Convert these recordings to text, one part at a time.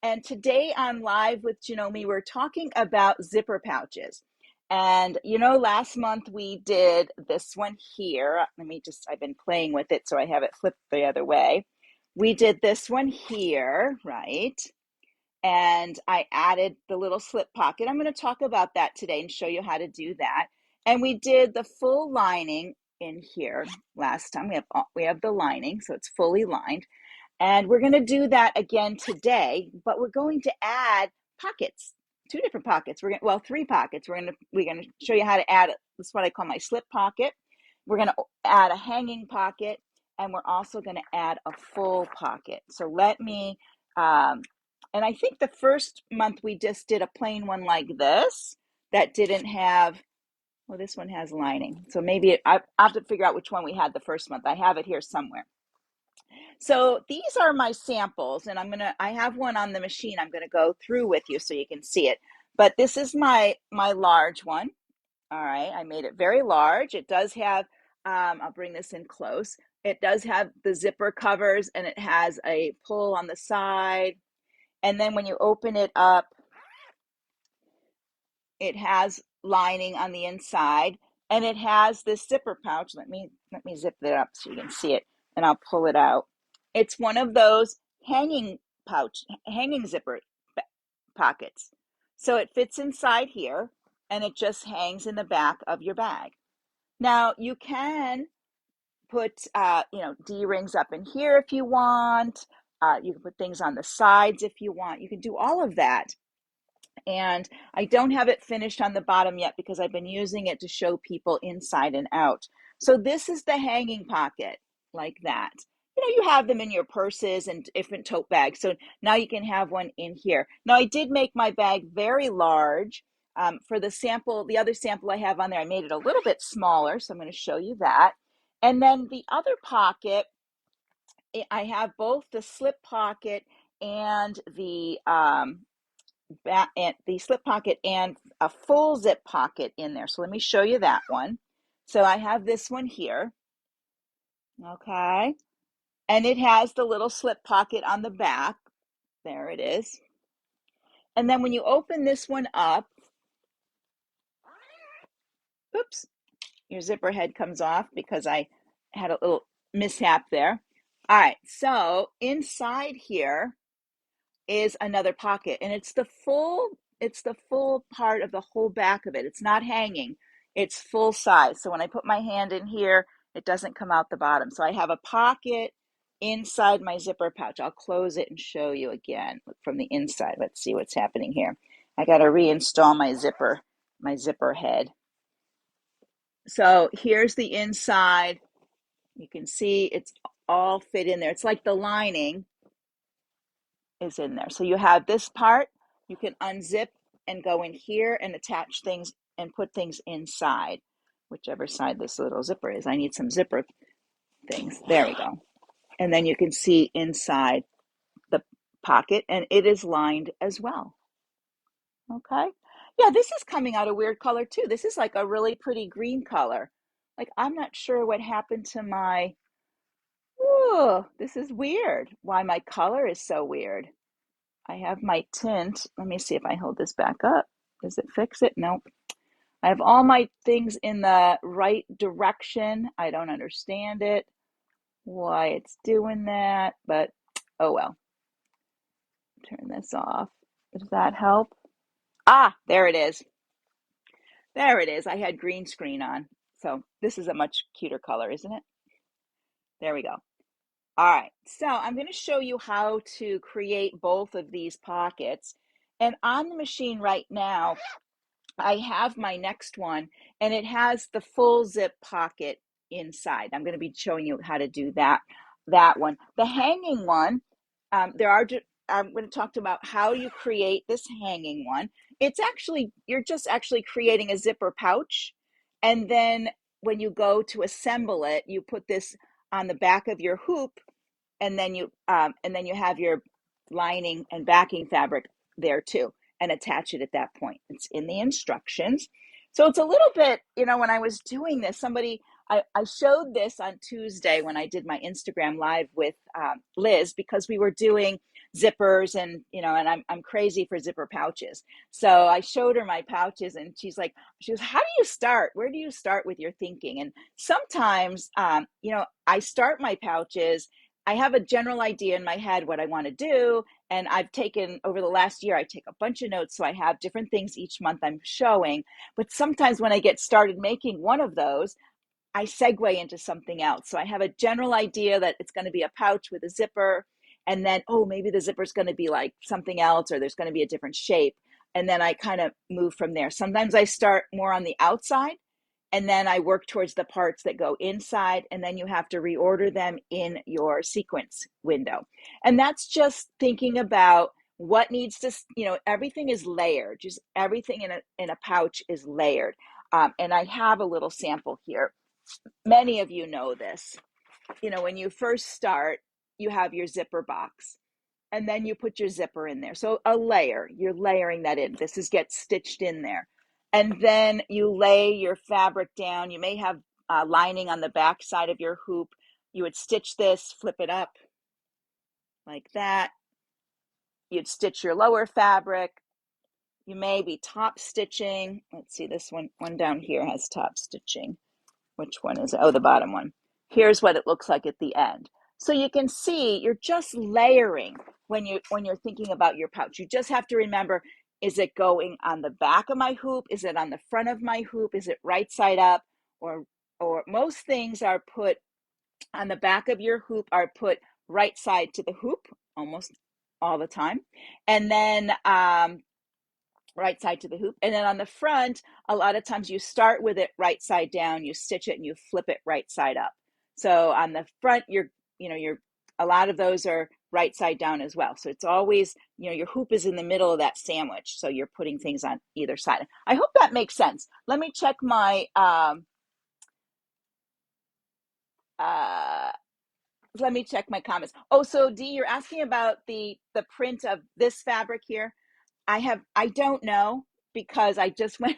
And today on Live with Janome, we're talking about zipper pouches. And last month we did this one here. I've been playing with it, so I have it flipped the other way. We did this one here, right? And I added the little slip pocket. I'm going to talk about that today and show you how to do that. And we did the full lining in here last time. We have the lining, so it's fully lined. And we're going to do that again today, but we're going to add pockets, two different pockets. Three pockets. We're going to show you how to add it. This is what I call my slip pocket. We're going to add a hanging pocket, and we're also going to add a full pocket. So and I think the first month we just did a plain one like this that didn't have, well, this one has lining. So maybe I have to figure out which one we had the first month. I have it here somewhere. So these are my samples, and I have one on the machine I'm going to go through with you so you can see it. But this is my large one. All right, I made it very large. It does have, I'll bring this in close. It does have the zipper covers, and it has a pull on the side. And then when you open it up, it has lining on the inside, and it has this zipper pouch. Let me zip it up so you can see it, and I'll pull it out. It's one of those hanging zipper pockets. So it fits inside here, and it just hangs in the back of your bag. Now you can put D-rings up in here if you want. You can put things on the sides if you want. You can do all of that. And I don't have it finished on the bottom yet because I've been using it to show people inside and out. So this is the hanging pocket, like that. You have them in your purses and different tote bags. So now you can have one in here. Now I did make my bag very large. For the other sample I have on there, I made it a little bit smaller. So I'm going to show you that. And then the other pocket, I have both the slip pocket and the slip pocket and a full zip pocket in there. So let me show you that one. So I have this one here. Okay. And it has the little slip pocket on the back. There it is. And then when you open this one up, oops, your zipper head comes off because I had a little mishap there. All right. So inside here is another pocket, and it's the full part of the whole back of it. It's not hanging, it's full size. So when I put my hand in here, it doesn't come out the bottom. So I have a pocket inside my zipper pouch. I'll close it and show you again from the inside. Let's see what's happening here. I got to reinstall my zipper head. So here's the inside. You can see it's all fit in there. It's like the lining is in there. So you have this part, you can unzip and go in here and attach things and put things inside, whichever side this little zipper is. I need some zipper things. There we go. And then you can see inside the pocket, and it is lined as well. Okay. Yeah, this is coming out a weird color too. This is like a really pretty green color. Like, I'm not sure what happened to my, oh, this is weird. Why my color is so weird. I have my tint. Let me see if I hold this back up. Does it fix it? Nope. I have all my things in the right direction. I don't understand it, why it's doing that, but oh well. Turn this off. Does that help? Ah, there it is. There it is. I had green screen on. So this is a much cuter color, isn't it? There we go. All right, so I'm going to show you how to create both of these pockets. And on the machine right now, I have my next one, and it has the full zip pocket inside. I'm going to be showing you how to do that one. The hanging one, I'm going to talk about how you create this hanging one. It's actually, you're just actually creating a zipper pouch, and then when you go to assemble it, you put this on the back of your hoop, and then you have your lining and backing fabric there too, and attach it at that point. It's in the instructions. So it's a little bit, when I was doing this, I showed this on Tuesday when I did my Instagram live with Liz, because we were doing zippers, and and I'm crazy for zipper pouches. So I showed her my pouches, and she goes, how do you start? Where do you start with your thinking? And sometimes, I start my pouches. I have a general idea in my head what I want to do. And I've taken, over the last year, I take a bunch of notes. So I have different things each month I'm showing. But sometimes when I get started making one of those, I segue into something else. So I have a general idea that it's going to be a pouch with a zipper. And then, oh, maybe the zipper is going to be like something else, or there's going to be a different shape. And then I kind of move from there. Sometimes I start more on the outside, and then I work towards the parts that go inside, and then you have to reorder them in your sequence window. And that's just thinking about what needs to, everything is layered. Just everything in a pouch is layered. And I have a little sample here. Many of you know this. When you first start, you have your zipper box, and then you put your zipper in there. So a layer, you're layering that in. This gets stitched in there. And then you lay your fabric down. You may have lining on the back side of your hoop. You would stitch this, flip it up like that. You'd stitch your lower fabric. You may be top stitching. Let's see, this one down here has top stitching. Which one is it? Oh, the bottom one. Here's what it looks like at the end. So you can see you're just layering when you're thinking about your pouch. You just have to remember, is it going on the back of my hoop? Is it on the front of my hoop? Is it right side up? Or most things are put on the back of your hoop, are put right side to the hoop almost all the time. And then right side to the hoop. And then on the front, a lot of times you start with it right side down, you stitch it, and you flip it right side up. So on the front, you're a lot of those are right side down as well. So it's always, your hoop is in the middle of that sandwich. So you're putting things on either side. I hope that makes sense. Let me check my comments. Oh, so Dee, you're asking about the print of this fabric here. I don't know, because I just went,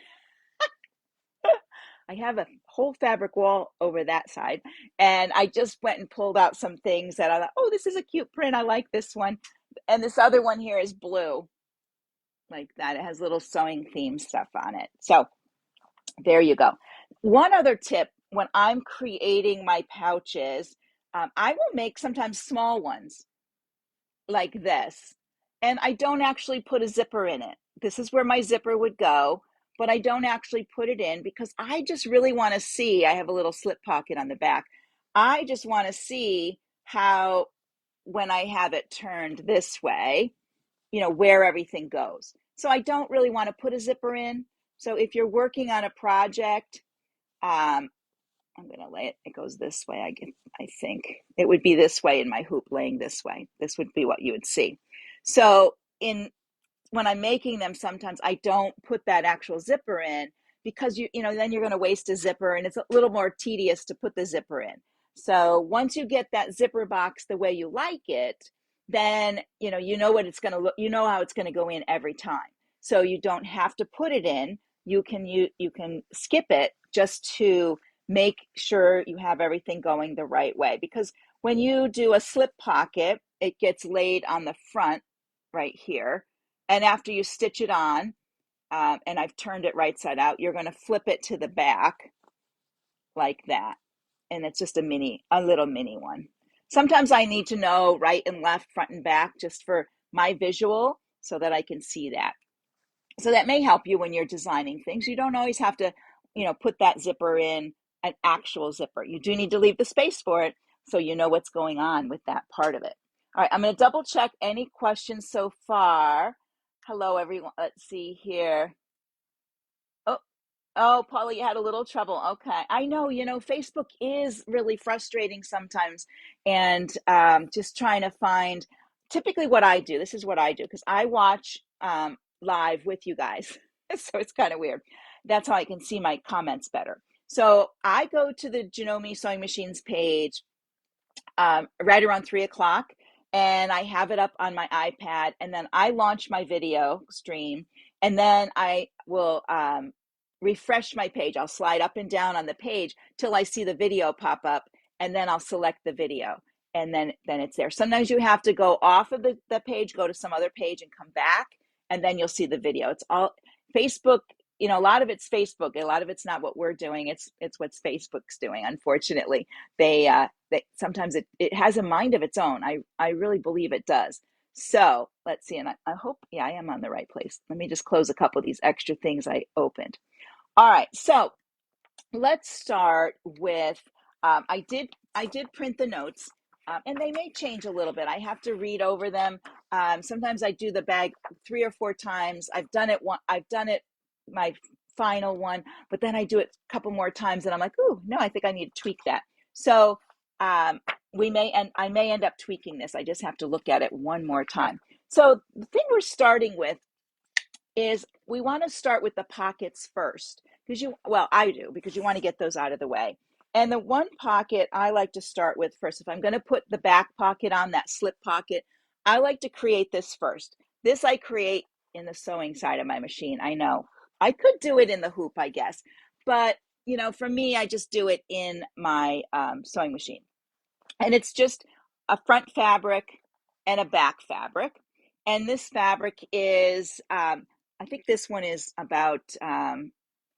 I have a whole fabric wall over that side, and I just went and pulled out some things that I thought, oh, this is a cute print. I like this one. And this other one here is blue, like that. It has little sewing theme stuff on it. So there you go. One other tip, when I'm creating my pouches, I will make sometimes small ones like this. And I don't actually put a zipper in it. This is where my zipper would go, but I don't actually put it in because I just really want to see. I have a little slip pocket on the back. I just want to see how, when I have it turned this way, where everything goes. So I don't really want to put a zipper in. So if you're working on a project, I'm going to lay it. It goes this way. I think it would be this way in my hoop, laying this way. This would be what you would see. So when I'm making them, sometimes I don't put that actual zipper in, because then you're going to waste a zipper, and it's a little more tedious to put the zipper in. So once you get that zipper box the way you like it, then you know what it's going to look. You know how it's going to go in every time. So you don't have to put it in. You can skip it just to make sure you have everything going the right way. Because when you do a slip pocket, it gets laid on the front right here. And after you stitch it on, and I've turned it right side out, you're going to flip it to the back like that. And it's just a little mini one. Sometimes I need to know right and left, front and back, just for my visual, so that I can see that. So that may help you when you're designing things. You don't always have to, put that zipper in, an actual zipper. You do need to leave the space for it, so you know what's going on with that part of it. All right, I'm going to double check any questions so far. Hello, everyone. Let's see here. Oh, Paula, you had a little trouble. Okay. I know, Facebook is really frustrating sometimes. And just trying to find, typically what I do, this is what I do, because I watch live with you guys. So it's kind of weird. That's how I can see my comments better. So I go to the Janome Sewing Machines page right around 3 o'clock, and I have it up on my iPad, and then I launch my video stream, and then I will refresh my page. I'll slide up and down on the page till I see the video pop up, and then I'll select the video. and then it's there. Sometimes you have to go off of the page, go to some other page and come back, and then you'll see the video. It's all Facebook. You know, a lot of it's Facebook. A lot of it's not what we're doing. It's what Facebook's doing. Unfortunately, they sometimes it has a mind of its own. I really believe it does. So let's see, and I hope, yeah, I am on the right place. Let me just close a couple of these extra things I opened. All right, so let's start with, I did print the notes, and they may change a little bit. I have to read over them. Sometimes I do the bag 3 or 4 times. I've done it my final one, but then I do it a couple more times and I'm like, oh no, I think I need to tweak that. So I may end up tweaking this. I just have to look at it one more time. So the thing we're starting with is we want to start with the pockets first, because I do, because you want to get those out of the way. And the one pocket I like to start with first, if I'm going to put the back pocket on, that slip pocket, I like to create this first. This I create in the sewing side of my machine. I know I could do it in the hoop, I guess, but you know, for me, I just do it in my sewing machine. And it's just a front fabric and a back fabric. And this fabric is, I think this one is about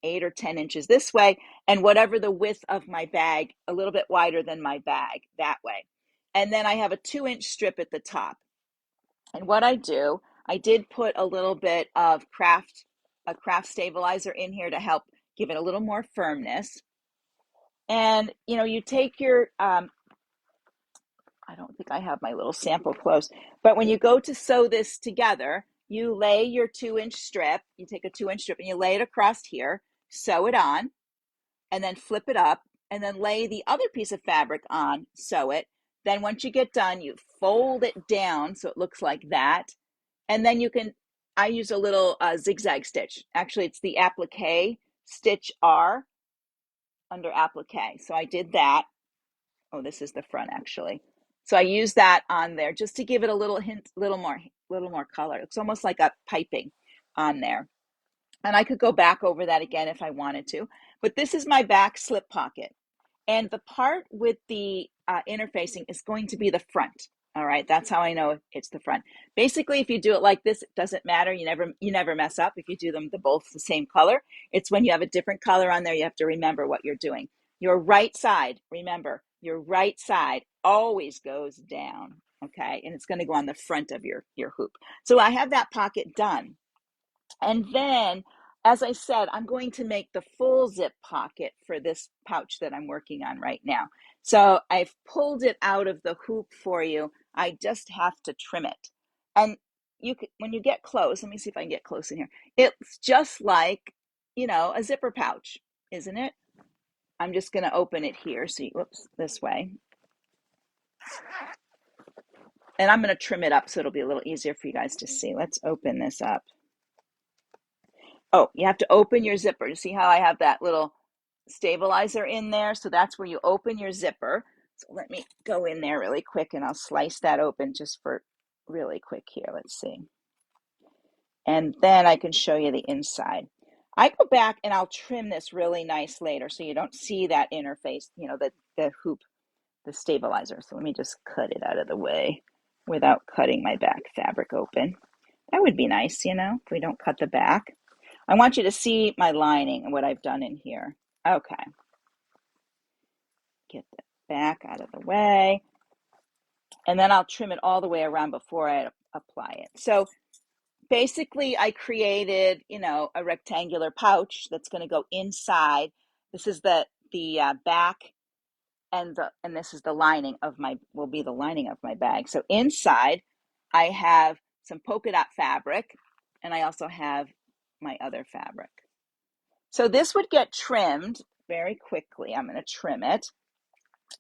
8 or 10 inches this way, and whatever the width of my bag, a little bit wider than my bag that way. And then I have a 2-inch strip at the top. And what I do, I did put a little bit of a craft stabilizer in here to help give it a little more firmness. And you know, you take your I don't think I have my little sample close, but when you go to sew this together, you lay your 2-inch strip, you take a 2-inch strip and you lay it across here, sew it on, and then flip it up, and then lay the other piece of fabric on, sew it. Then once you get done, you fold it down so it looks like that. And then you can, I use a little zigzag stitch. Actually, it's the applique stitch R under applique. So I did that. Oh, this is the front actually. So I use that on there just to give it a little hint, little more color. It's almost like a piping on there. And I could go back over that again if I wanted to. But this is my back slip pocket. And the part with the interfacing is going to be the front. All right, that's how I know it's the front. Basically, if you do it like this, it doesn't matter. You never mess up if you do them both the same color. It's when you have a different color on there, you have to remember what you're doing. Your right side, remember, your right side always goes down, okay? And it's going to go on the front of your hoop. So I have that pocket done. And then, as I said, I'm going to make the full zip pocket for this pouch that I'm working on right now. So I've pulled it out of the hoop for you. I just have to trim it. And you can, when you get close, let me see if I can get close in here. It's just like, you know, a zipper pouch, isn't it? I'm just going to open it here. So, whoops, this way. And I'm going to trim it up so it'll be a little easier for you guys to see. Let's open this up. Oh, you have to open your zipper. You see how I have that little stabilizer in there? So that's where you open your zipper. So let me go in there really quick and I'll slice that open just for really quick here. Let's see. And then I can show you the inside. I go back and I'll trim this really nice later so you don't see that interface, you know, the hoop, the stabilizer. So let me just cut it out of the way without cutting my back fabric open. That would be nice, you know, if we don't cut the back. I want you to see my lining and what I've done in here. Okay. Get the back out of the way. And then I'll trim it all the way around before I apply it. So basically I created, you know, a rectangular pouch that's going to go inside. This is the back, and this is the lining of will be the lining of my bag. So inside I have some polka dot fabric, and I also have my other fabric. So this would get trimmed very quickly. I'm going to trim it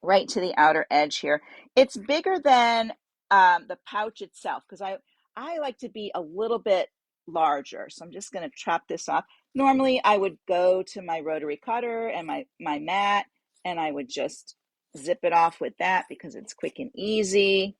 right to the outer edge here. It's bigger than the pouch itself because I like to be a little bit larger. So I'm just going to chop this off. Normally I would go to my rotary cutter and my mat, and I would just zip it off with that because it's quick and easy.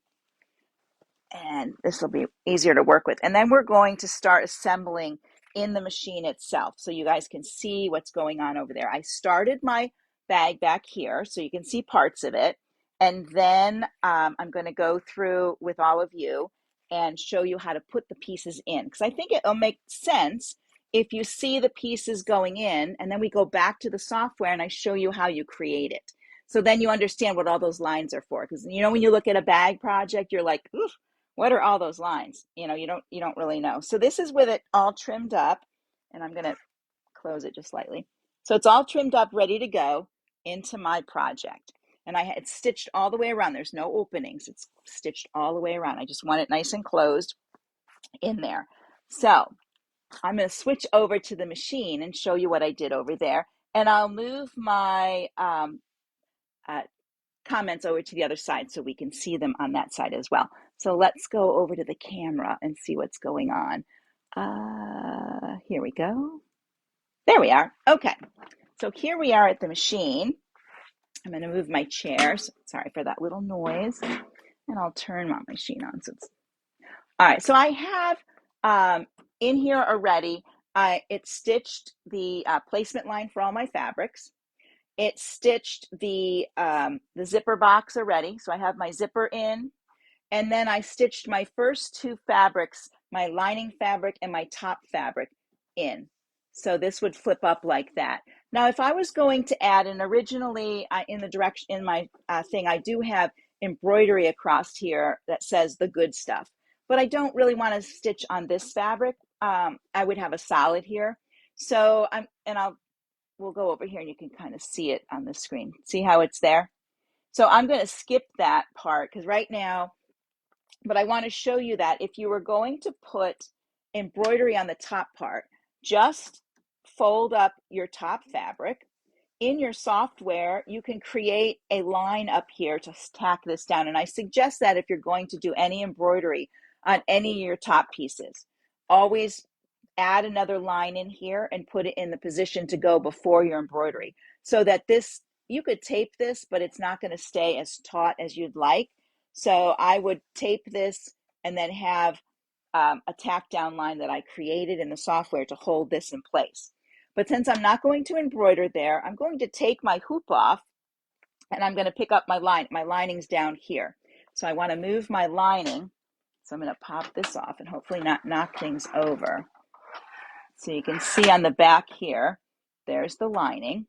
And this will be easier to work with. And then we're going to start assembling in the machine itself so you guys can see what's going on over there. I started my bag back here so you can see parts of it. And then I'm going to go through with all of you and show you how to put the pieces in, because I think it'll make sense if you see the pieces going in, and then we go back to the software and I show you how you create it. So then you understand what all those lines are for. Because you know, when you look at a bag project, you're like, oof, what are all those lines? You know, you don't really know. So this is with it all trimmed up, and I'm going to close it just slightly. So it's all trimmed up, ready to go into my project. And I had stitched all the way around. There's no openings. It's stitched all the way around. I just want it nice and closed in there. So I'm going to switch over to the machine and show you what I did over there. And I'll move my comments over to the other side so we can see them on that side as well. So let's go over to the camera and see what's going on. Here we go. There we are. Okay. So here we are at the machine. I'm going to move my chairs. Sorry for that little noise. And I'll turn my machine on. All right. So I have in here already, it stitched the placement line for all my fabrics. It stitched the zipper box already. So I have my zipper in. And then I stitched my first two fabrics, my lining fabric and my top fabric in. So this would flip up like that. Now, if I was going to add, and originally in the direction in my thing, I do have embroidery across here that says the good stuff, but I don't really want to stitch on this fabric. I would have a solid here. So we'll go over here and you can kind of see it on the screen. See how it's there? So I'm going to skip that part because right now, but I want to show you that if you were going to put embroidery on the top part, just fold up your top fabric. In your software, you can create a line up here to tack this down. And I suggest that if you're going to do any embroidery on any of your top pieces, always add another line in here and put it in the position to go before your embroidery, so that this, you could tape this, but it's not going to stay as taut as you'd like. So I would tape this and then have a tack down line that I created in the software to hold this in place. But since I'm not going to embroider there, I'm going to take my hoop off and I'm going to pick up my line. My lining's down here. So I want to move my lining. So I'm going to pop this off and hopefully not knock things over. So you can see on the back here, there's the lining,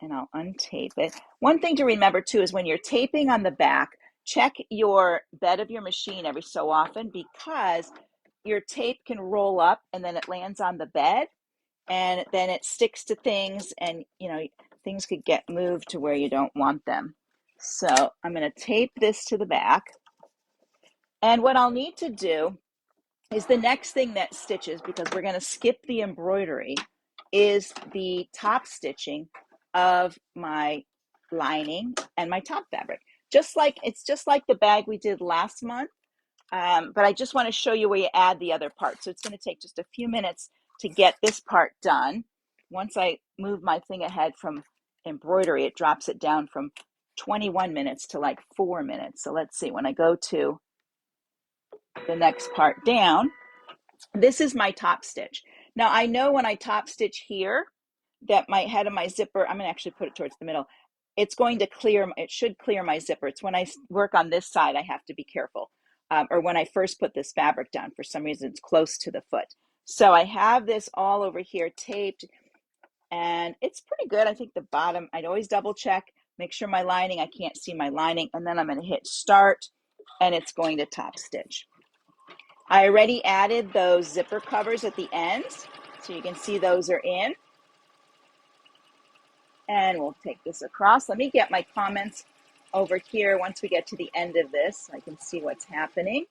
and I'll untape it. One thing to remember too is when you're taping on the back, check your bed of your machine every so often, because your tape can roll up and then it lands on the bed and then it sticks to things, and you know, things could get moved to where you don't want them. So I'm going to tape this to the back. And what I'll need to do is the next thing that stitches, because we're going to skip the embroidery, is the top stitching of my lining and my top fabric. It's just like the bag we did last month, but I just want to show you where you add the other part. So it's going to take just a few minutes to get this part done. Once I move my thing ahead from embroidery, it drops it down from 21 minutes to like 4 minutes. So let's see, when I go to the next part down, this is my top stitch. Now I know when I top stitch here that my head of my zipper, I'm going to actually put it towards the middle. It's going to clear, it should clear my zipper. It's when I work on this side, I have to be careful. Or when I first put this fabric down, for some reason it's close to the foot. So I have this all over here taped, and it's pretty good. I think the bottom, I'd always double check, make sure my lining, I can't see my lining, and then I'm going to hit start, and it's going to top stitch. I already added those zipper covers at the ends, so you can see those are in. And we'll take this across. Let me get my comments over here once we get to the end of this so I can see what's happening.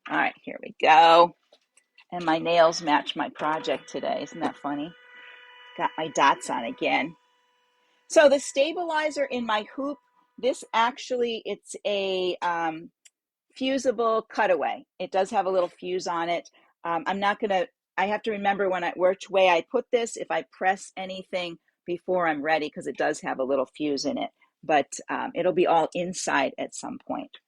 All right, here we go. And my nails match my project today. Isn't that funny? Got my dots on again. So the stabilizer in my hoop, this actually, it's a fusible cutaway. It does have a little fuse on it. I'm not gonna, I have to remember which way I put this, if I press anything before I'm ready, because it does have a little fuse in it, but it'll be all inside at some point.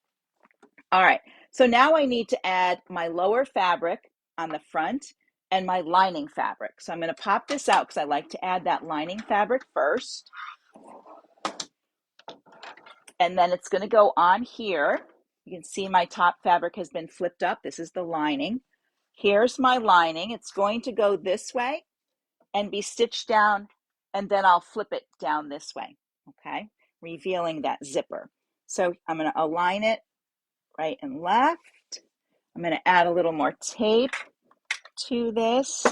All right, so now I need to add my lower fabric on the front and my lining fabric. So I'm going to pop this out because I like to add that lining fabric first. And then it's going to go on here. You can see my top fabric has been flipped up. This is the lining. Here's my lining. It's going to go this way and be stitched down, and then I'll flip it down this way, okay? Revealing that zipper. So I'm going to align it right and left. I'm going to add a little more tape to this.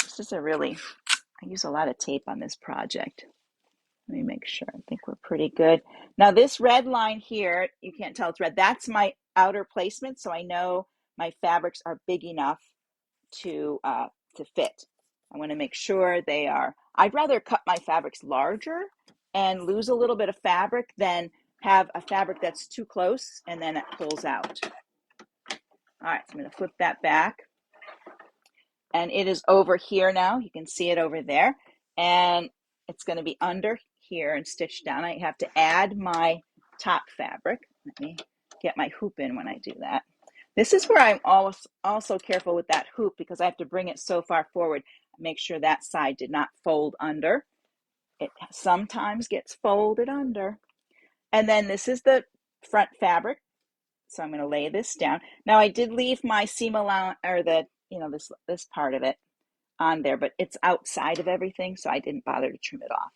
This is I use a lot of tape on this project. Let me make sure. I think we're pretty good. Now this red line here, you can't tell it's red. That's my outer placement, so I know my fabrics are big enough to fit. I want to make sure they are. I'd rather cut my fabrics larger and lose a little bit of fabric than have a fabric that's too close and then it pulls out. All right, so I'm going to flip that back. And it is over here now. You can see it over there. And it's going to be under here and stitched down. I have to add my top fabric. Let me get my hoop in when I do that. This is where I'm also careful with that hoop because I have to bring it so far forward. Make sure that side did not fold under. It sometimes gets folded under. And then this is the front fabric. So I'm going to lay this down. Now I did leave my seam allowance, or this part of it on there, but it's outside of everything, so I didn't bother to trim it off.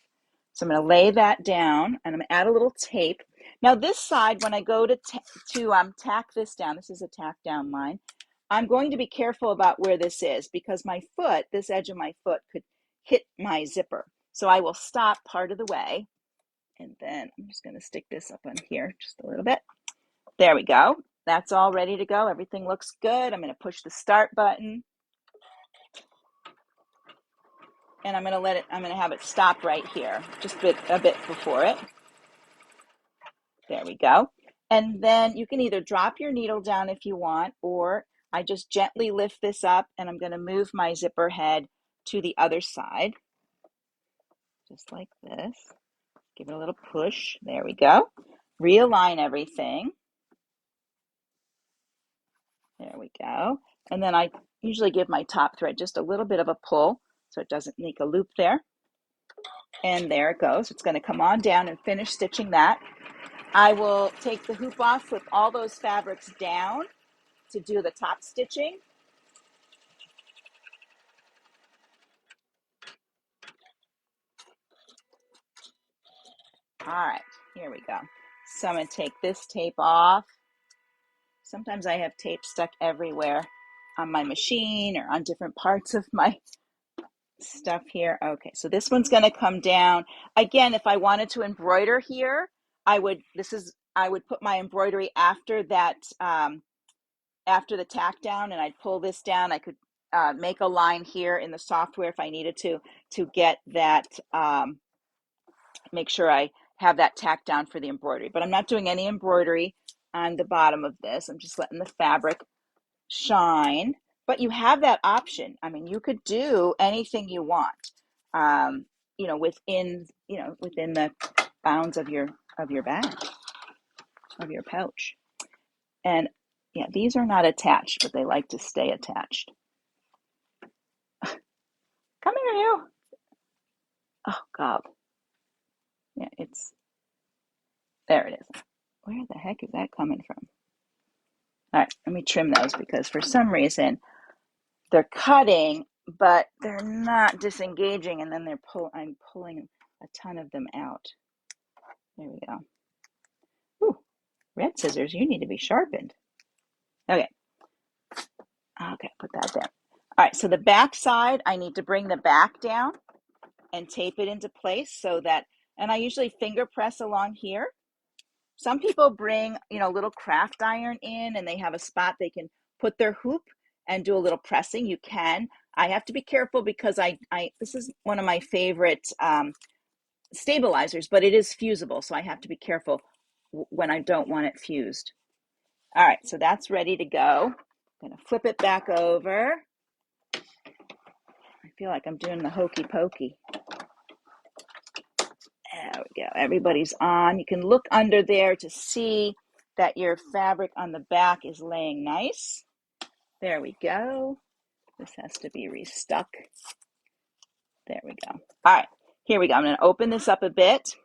So I'm going to lay that down, and I'm going to add a little tape. Now this side, when I go to tack this down, this is a tack down line, I'm going to be careful about where this is because my foot, this edge of my foot could hit my zipper. So I will stop part of the way, and then I'm just going to stick this up on here just a little bit. There we go. That's all ready to go. Everything looks good. I'm going to push the start button. And I'm going to have it stop right here, just a bit before it. There we go. And then you can either drop your needle down if you want, or I just gently lift this up and I'm going to move my zipper head to the other side. Just like this. Give it a little push. There we go. Realign everything. There we go. And then I usually give my top thread just a little bit of a pull so it doesn't make a loop there. And there it goes. It's going to come on down and finish stitching that. I will take the hoop off, flip all those fabrics down to do the top stitching. All right, here we go. So I'm going to take this tape off. Sometimes I have tape stuck everywhere on my machine or on different parts of my stuff here. Okay, so this one's going to come down. Again, if I wanted to embroider here, I would put my embroidery after that, after the tack down, and I'd pull this down. I could make a line here in the software if I needed to get that, make sure I have that tack down for the embroidery. But I'm not doing any embroidery on the bottom of this. I'm just letting the fabric shine. But you have that option. I mean, you could do anything you want, within the bounds of your bag, of your pouch. And yeah, these are not attached, but they like to stay attached. Come here, you. Oh, God. Yeah, there it is. Where the heck is that coming from? All right, let me trim those because for some reason they're cutting, but they're not disengaging, and then I'm pulling a ton of them out. There we go. Ooh, red scissors, you need to be sharpened. Okay, put that there. All right, so the back side, I need to bring the back down and tape it into place so that, and I usually finger press along here. Some people bring, a little craft iron in and they have a spot they can put their hoop and do a little pressing. You can. I have to be careful because this is one of my favorite stabilizers, but it is fusible, so I have to be careful when I don't want it fused. All right, so that's ready to go. I'm going to flip it back over. I feel like I'm doing the hokey pokey. There we go. Everybody's on. You can look under there to see that your fabric on the back is laying nice. There we go. This has to be restuck. There we go. All right, here we go. I'm going to open this up a bit.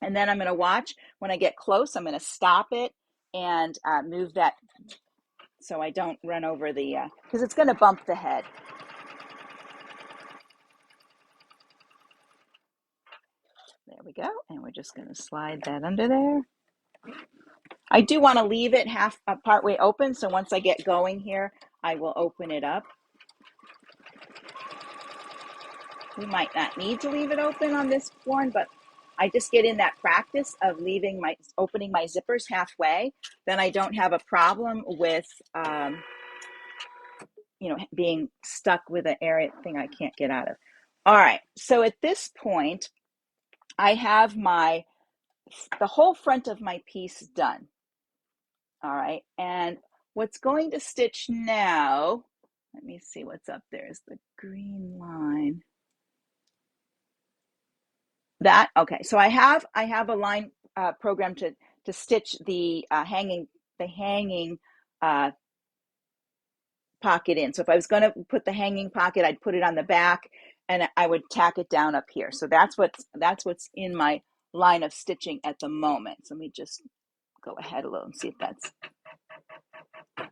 And then I'm going to watch. When I get close, I'm going to stop it and move that so I don't run over the, because it's going to bump the head. There we go. And we're just going to slide that under there. I do want to leave it partway open. So once I get going here, I will open it up. We might not need to leave it open on this one, but I just get in that practice of opening my zippers halfway. Then I don't have a problem with, being stuck with an area thing I can't get out of. All right. So at this point, I have the whole front of my piece done. All right. And what's going to stitch now, let me see what's up there is the green line. Okay. So I have a line program to stitch the hanging pocket in. So if I was going to put the hanging pocket, I'd put it on the back and I would tack it down up here. So that's what's in my line of stitching at the moment. So let me just go ahead a little and see if that's,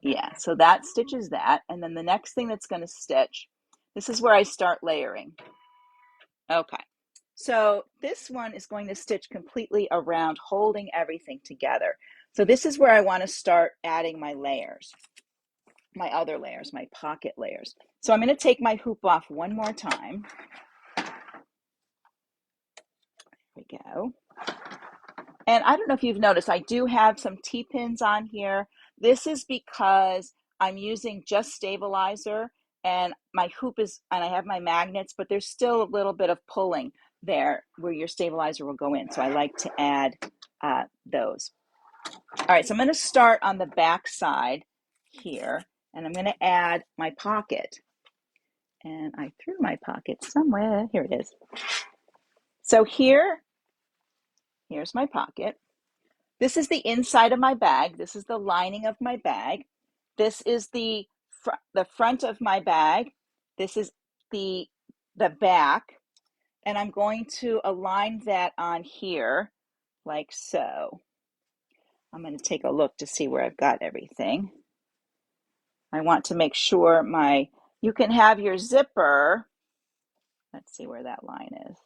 yeah. So that stitches that. And then the next thing that's going to stitch, this is where I start layering. Okay. So this one is going to stitch completely around, holding everything together. So this is where I want to start adding my layers, my other layers, my pocket layers. So I'm going to take my hoop off one more time. There we go. And I don't know if you've noticed, I do have some T-pins on here. This is because I'm using just stabilizer and my hoop and I have my magnets, but there's still a little bit of pulling there where your stabilizer will go in. So I like to add those. All right, so I'm going to start on the back side here, and I'm going to add my pocket. And I threw my pocket somewhere. Here it is. So here's my pocket. This is the inside of my bag. This is the lining of my bag. This is the front of my bag. This is the back. And I'm going to align that on here like so. I'm going to take a look to see where I've got everything. I want to make sure you can have your zipper. Let's see where that line is.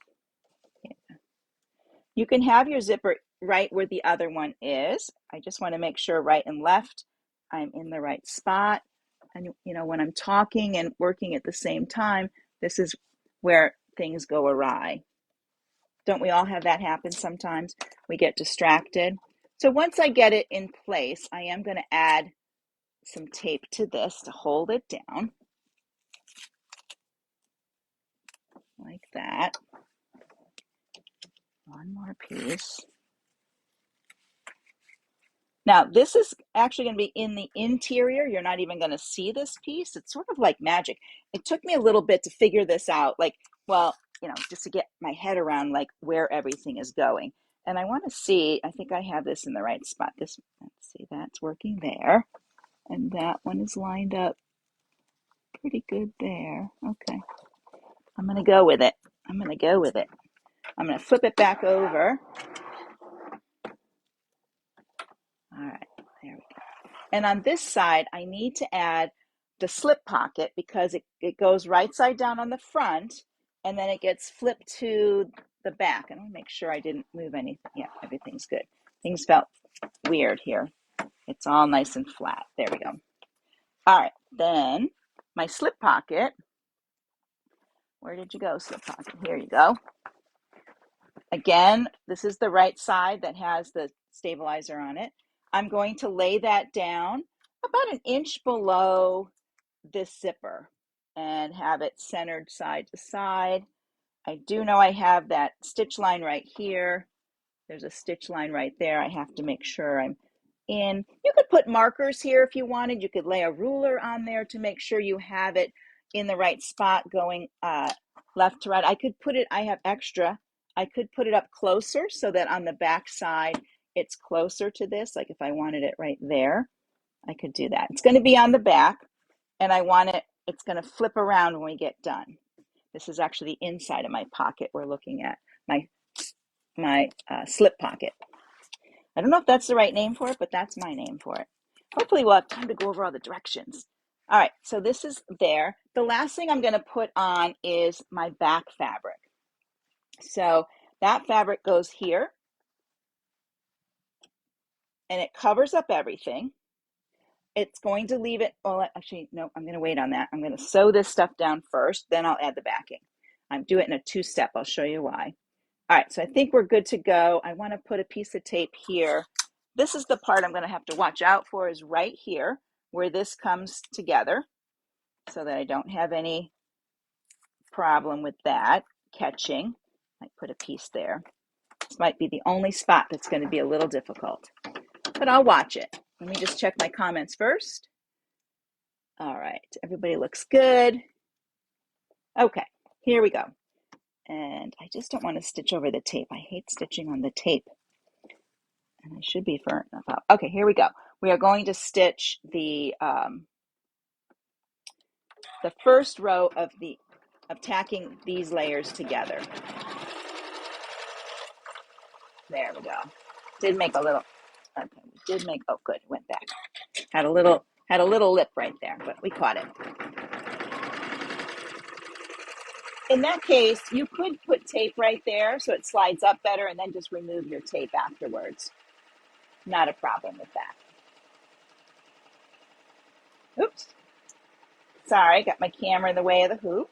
Yeah. You can have your zipper right where the other one is. I just want to make sure right and left, I'm in the right spot. And when I'm talking and working at the same time, this is where things go awry. Don't we all have that happen sometimes? We get distracted. So once I get it in place, I am going to add some tape to this to hold it down. Like that. One more piece. Now, this is actually going to be in the interior. You're not even going to see this piece. It's sort of like magic. It took me a little bit to figure this out, just to get my head around where everything is going. And I want to see, I think I have this in the right spot. Let's see, that's working there. And that one is lined up pretty good there. Okay. I'm going to go with it. I'm going to flip it back over. All right, there we go. And on this side, I need to add the slip pocket because it goes right side down on the front and then it gets flipped to the back. And I'll make sure I didn't move anything. Yeah, everything's good. Things felt weird here. It's all nice and flat. There we go. All right, then my slip pocket. Where did you go, slip pocket? Here you go. Again, this is the right side that has the stabilizer on it. I'm going to lay that down about an inch below this zipper and have it centered side to side. I do know I have that stitch line right here. There's a stitch line right there. I have to make sure I'm in. You could put markers here if you wanted. You could lay a ruler on there to make sure you have it in the right spot going left to right. I have extra. I could put it up closer so that on the back side it's closer to this. Like if I wanted it right there, I could do that. It's going to be on the back and it's going to flip around when we get done. This is actually the inside of my pocket we're looking at. slip pocket. I don't know if that's the right name for it, but that's my name for it. Hopefully we'll have time to go over all the directions. All right, so this is there. The last thing I'm going to put on is my back fabric. So that fabric goes here, and it covers up everything. It's going to leave it, well, actually, no, I'm going to wait on that. I'm going to sew this stuff down first, then I'll add the backing. I'm doing it in a two-step. I'll show you why. All right, so I think we're good to go. I want to put a piece of tape here. This is the part I'm going to have to watch out for, is right here where this comes together, so that I don't have any problem with that catching. I put a piece there. This might be the only spot that's going to be a little difficult, but I'll watch it. Let me just check my comments first. All right, everybody looks good. Okay, here we go. And I just don't want to stitch over the tape. I hate stitching on the tape. And I should be far enough out. Okay, here we go. We are going to stitch the first row of tacking these layers together. There we go. Did make a little. Okay, we did make. Oh, good. Went back. Had a little lip right there, but we caught it. In that case, you could put tape right there so it slides up better, and then just remove your tape afterwards. Not a problem with that. Oops. Sorry, got my camera in the way of the hoop.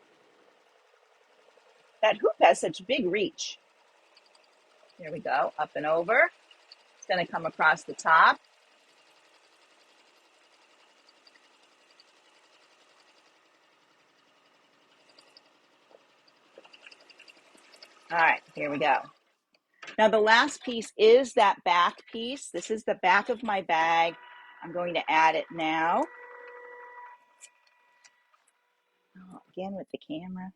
That hoop has such big reach. There we go, up and over. It's going to come across the top. All right, here we go. Now the last piece is that back piece. This is the back of my bag. I'm going to add it now. Oh, again with the camera.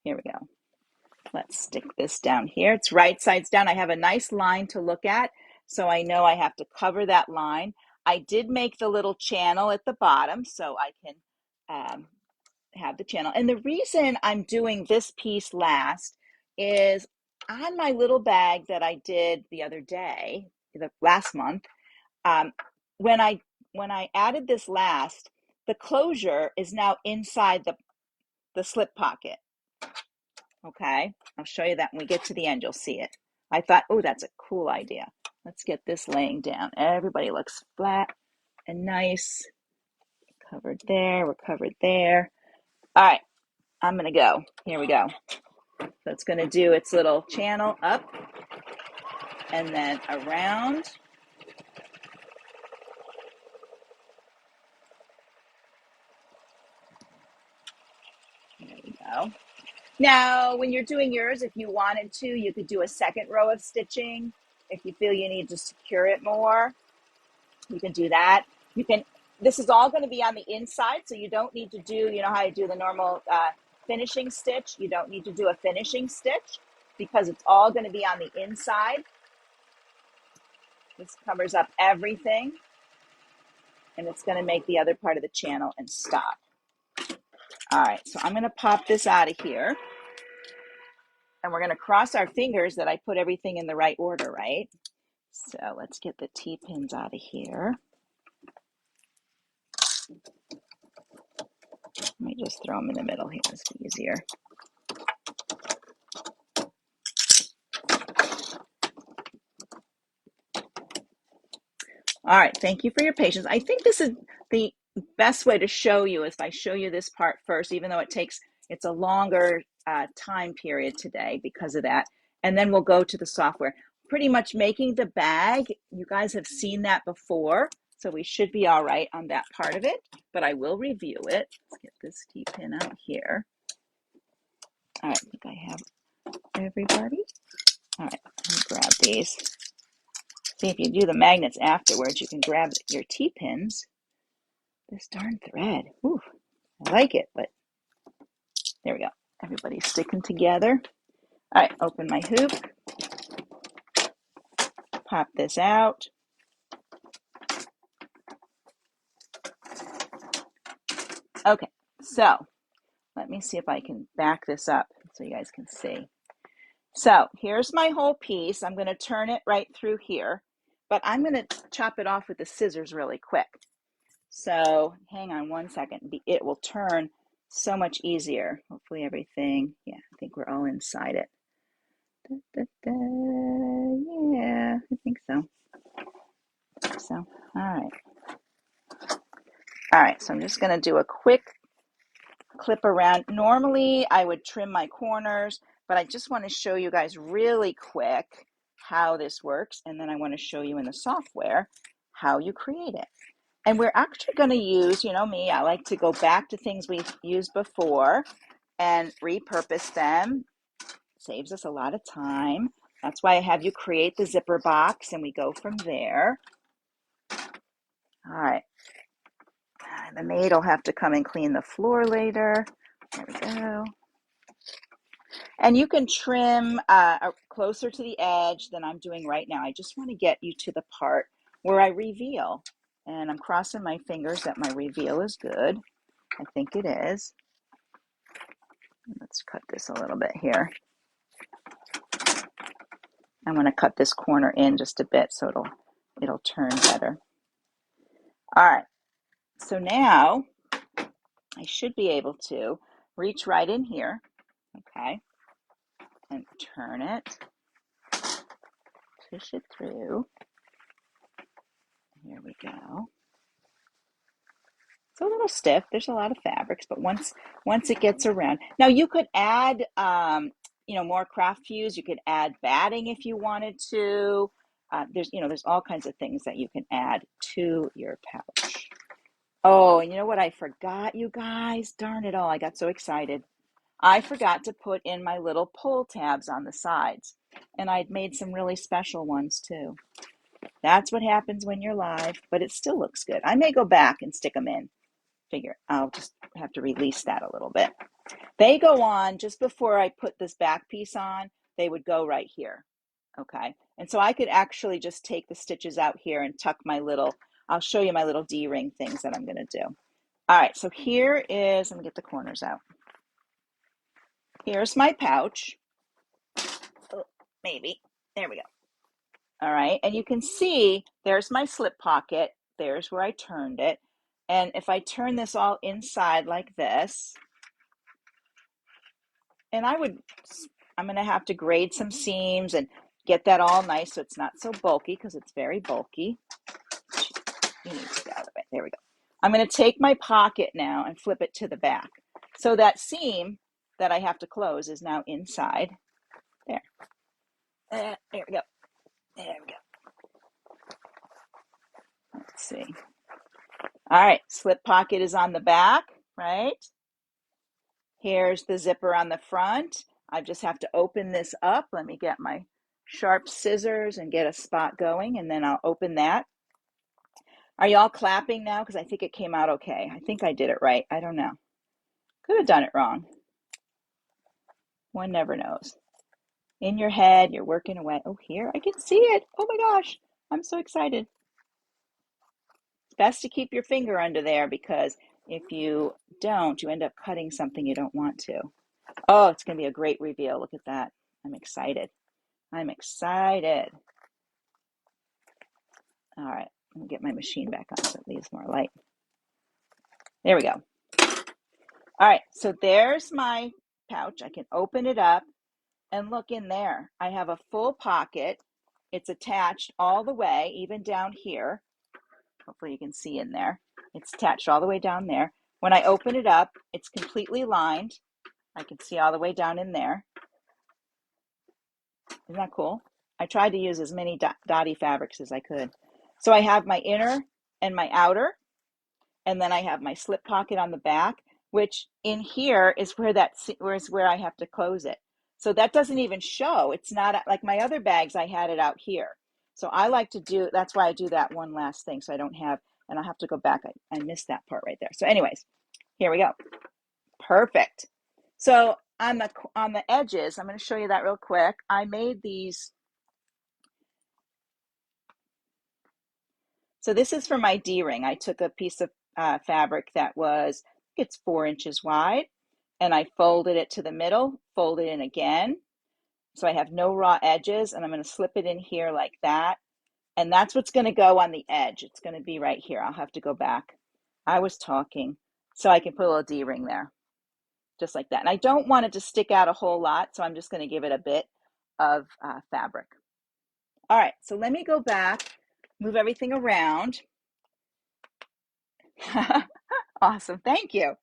Here we go. Let's stick this down here. It's right sides down. I have a nice line to look at, so I know I have to cover that line. I did make the little channel at the bottom so I can have the channel. And the reason I'm doing this piece last is on my little bag that I did the other day, last month, when I added this last, the closure is now inside the slip pocket. Okay, I'll show you that when we get to the end, you'll see it. I thought, oh, that's a cool idea. Let's get this laying down. Everybody looks flat and nice. Covered there, we're covered there. All right, I'm gonna go. Here we go. So it's gonna do its little channel up and then around. There we go. Now, when you're doing yours, if you wanted to, you could do a second row of stitching. If you feel you need to secure it more, you can do that. You can. This is all going to be on the inside, so you don't need to do, you know how you do the normal finishing stitch? You don't need to do a finishing stitch because it's all going to be on the inside. This covers up everything, and it's going to make the other part of the channel and stop. All right, so I'm going to pop this out of here. And we're going to cross our fingers that I put everything in the right order, right? So let's get the T-pins out of here. Let me just throw them in the middle here. It's easier. All right, thank you for your patience. I think this is the best way to show you if I show you this part first, even though it's a longer time period today because of that. And then we'll go to the software. Pretty much making the bag, you guys have seen that before, so we should be all right on that part of it, but I will review it. Let's get this T-pin out here. All right, I think I have everybody. All right, let me grab these. See, if you do the magnets afterwards, you can grab your T-pins. This darn thread. Ooh, I like it, but there we go. Everybody's sticking together. All right, open my hoop. Pop this out. Okay, so let me see if I can back this up so you guys can see. So here's my whole piece. I'm going to turn it right through here, but I'm going to chop it off with the scissors really quick. So hang on one second. It will turn so much easier. Hopefully everything, yeah, I think we're all inside it. Da, da, da. Yeah, I think so. All right. All right, so I'm just going to do a quick clip around. Normally I would trim my corners, but I just want to show you guys really quick how this works, and then I want to show you in the software how you create it. And we're actually going to use, you know me, I like to go back to things we've used before and repurpose them. Saves us a lot of time. That's why I have you create the zipper box and we go from there. All right. The maid will have to come and clean the floor later. There we go. And you can trim closer to the edge than I'm doing right now. I just want to get you to the part where I reveal. And I'm crossing my fingers that my reveal is good. I think it is. Let's cut this a little bit here. I'm going to cut this corner in just a bit so it'll turn better. All right. So now I should be able to reach right in here, okay, and turn it, push it through. Here we go. It's a little stiff. There's a lot of fabrics, but once it gets around. Now you could add, more craft fuse. You could add batting if you wanted to. There's all kinds of things that you can add to your pouch. Oh, and you know what I forgot, you guys? Darn it all, I got so excited. I forgot to put in my little pull tabs on the sides, and I'd made some really special ones too. That's what happens when you're live, but it still looks good. I may go back and stick them in. I'll just have to release that a little bit. They go on just before I put this back piece on, they would go right here. Okay. And so I could actually just take the stitches out here and tuck I'll show you my little D-ring things that I'm going to do. All right. So here is, let me get the corners out. Here's my pouch. Oh, maybe. There we go. All right. And you can see there's my slip pocket. There's where I turned it. And if I turn this all inside like this, and I'm going to have to grade some seams and get that all nice so it's not so bulky because it's very bulky. You need to get out of the way. There we go. I'm going to take my pocket now and flip it to the back. So that seam that I have to close is now inside. There. There we go. There we go. Let's see. All right, slip pocket is on the back, right? Here's the zipper on the front. I just have to open this up. Let me get my sharp scissors and get a spot going, and then I'll open that. Are y'all clapping now? Because I think it came out okay. I think I did it right. I don't know. Could have done it wrong. One never knows. In your head, you're working away. Oh, here, I can see it. Oh my gosh, I'm so excited. It's best to keep your finger under there because if you don't, you end up cutting something you don't want to. Oh, it's going to be a great reveal. Look at that. I'm excited. I'm excited. All right, let me get my machine back on so it leaves more light. There we go. All right, so there's my pouch. I can open it up and look in there. I have a full pocket. It's attached all the way, even down here. Hopefully you can see in there. It's attached all the way down there. When I open it up, it's completely lined. I can see all the way down in there. Isn't that cool? I tried to use as many dotty fabrics as I could. So I have my inner and my outer, and then I have my slip pocket on the back, which in here is where I have to close it. So that doesn't even show. It's not like my other bags, I had it out here. So I like to do, that's why I do that one last thing. So I don't have, and I'll have to go back. I missed that part right there. So anyways, here we go. Perfect. So on the edges, I'm going to show you that real quick. I made these. So this is for my D-ring. I took a piece of fabric that was, it's 4 inches wide, and I folded it to the middle, folded in again, So I have no raw edges, and I'm going to slip it in here like that. And that's what's going to go on the edge. It's going to be right here. I'll have to go back. I was talking. So I can put a little D-ring there, just like that. And I don't want it to stick out a whole lot, so I'm just going to give it a bit of fabric. All right, so let me go back, move everything around. Awesome, thank you.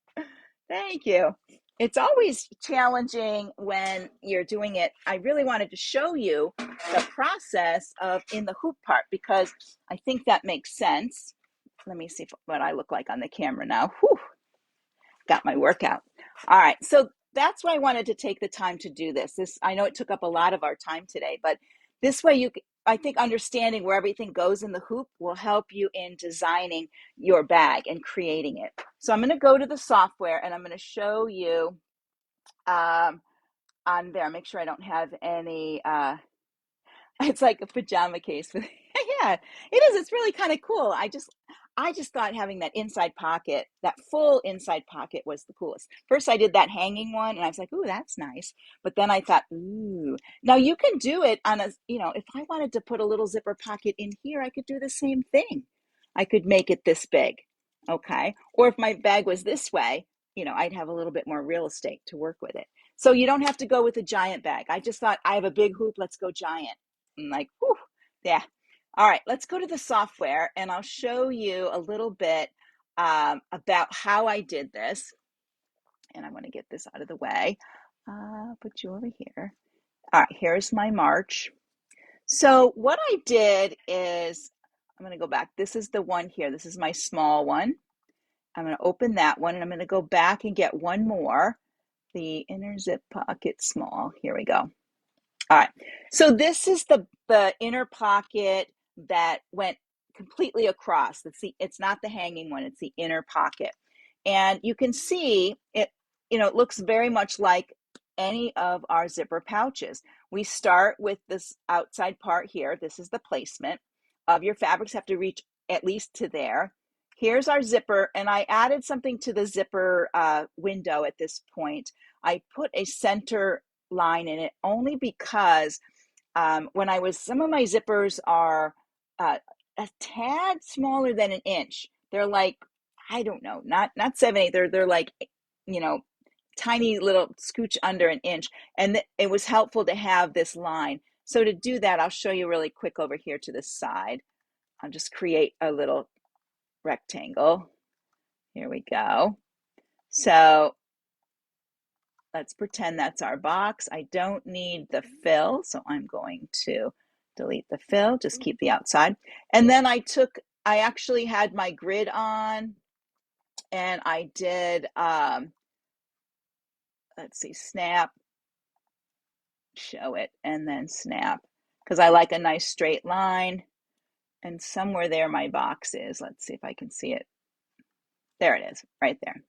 Thank you. It's always challenging when you're doing it. I really wanted to show you the process of in the hoop part because I think that makes sense. Let me see what I look like on the camera now. Whew, got my workout. All right, so that's why I wanted to take the time to do this. I know it took up a lot of our time today, but this way I think understanding where everything goes in the hoop will help you in designing your bag and creating it. So I'm going to go to the software and I'm going to show you on there. Make sure I don't have any it's like a pajama case. Yeah, it is. It's really kind of cool. I just thought having that inside pocket, that full inside pocket was the coolest. First I did that hanging one and I was like, ooh, that's nice. But then I thought, ooh, now you can do it on a, if I wanted to put a little zipper pocket in here, I could do the same thing. I could make it this big. Okay. Or if my bag was this way, I'd have a little bit more real estate to work with it. So you don't have to go with a giant bag. I just thought I have a big hoop. Let's go giant. And like, whew, yeah. All right, let's go to the software and I'll show you a little bit about how I did this. And I'm going to get this out of the way. Put you over here. All right, here's my March. So what I did is, I'm going to go back. This is the one here. This is my small one. I'm going to open that one and I'm going to go back and get one more. The inner zip pocket small. Here we go. All right, so this is the inner pocket that went completely across. It's not the hanging one, it's the inner pocket. And you can see it, it looks very much like any of our zipper pouches. We start with this outside part here. This is the placement of your fabrics have to reach at least to there. Here's our zipper, and I added something to the zipper window at this point. I put a center line in it only because some of my zippers are a tad smaller than an inch. They're like, I don't know, not 7/8. They're like, tiny little scooch under an inch. And it was helpful to have this line. So to do that, I'll show you really quick over here to this side. I'll just create a little rectangle. Here we go. So let's pretend that's our box. I don't need the fill, so I'm going to delete the fill, just keep the outside. And then I actually had my grid on and I did, let's see, snap, show it, and then snap, because I like a nice straight line. And somewhere there my box is. Let's see if I can see it. There it is, right there.